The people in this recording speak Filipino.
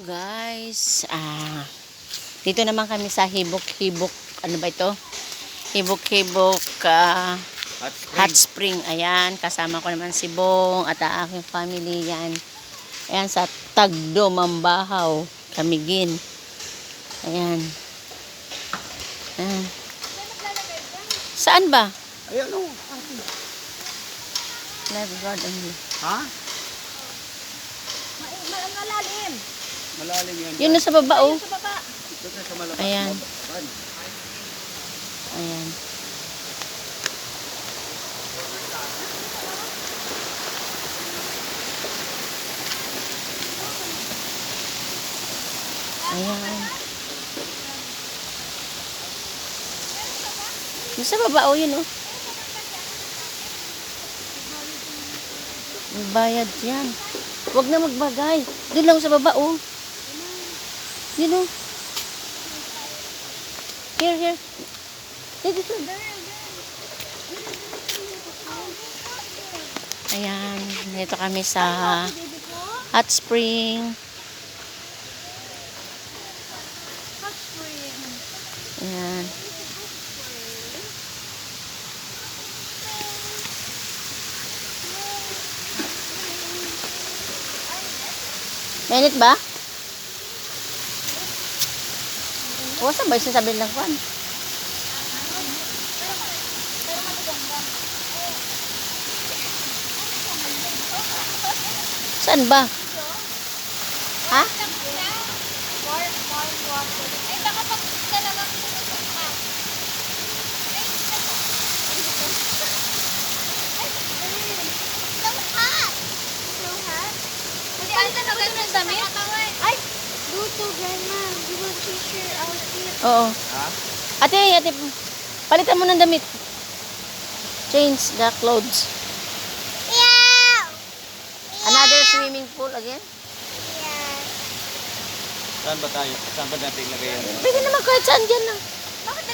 Guys, dito naman kami sa Hibok-Hibok, ano ba ito? Hibok-Hibok Hot Spring. Ayan, kasama ko naman si Bong at ang aking family yan. Ayan, sa Tagdo, Mambahaw, Camiguin. Ayan. Ayan. Saan ba? Ayan o. Lifeguard. Ha? Malalim. Malalim yan. Yun na sa baba, oh. Sa baba. Ito na sa malabas. Ayan. Ayan. Ayan. Yung sa baba, oh, yun, oh. Magbayad yan. Huwag na magbagay. Doon lang sa baba, oh. Yun, oh. Here. Dito. Ayan. Dito kami sa Hot Spring. Hot spring. Ayan. Mainit ba? O, saan ba yung sasabihin lang kwan? Saan ba? Ha? Warm water. Ay, baka pag talagang pinutok ka. So hot. So hot? Hindi, ano na ganun ng damit? Ay, Luto, Grandma. You will change your outfit. Oo. Ha? Ate, palitan mo ng damit. Change the clothes. Yeah. Another swimming pool again? Yeah. Saan ba tayo? Saan ba natin ilagay yan? Pwede naman kahit saan dyan lang. Bakit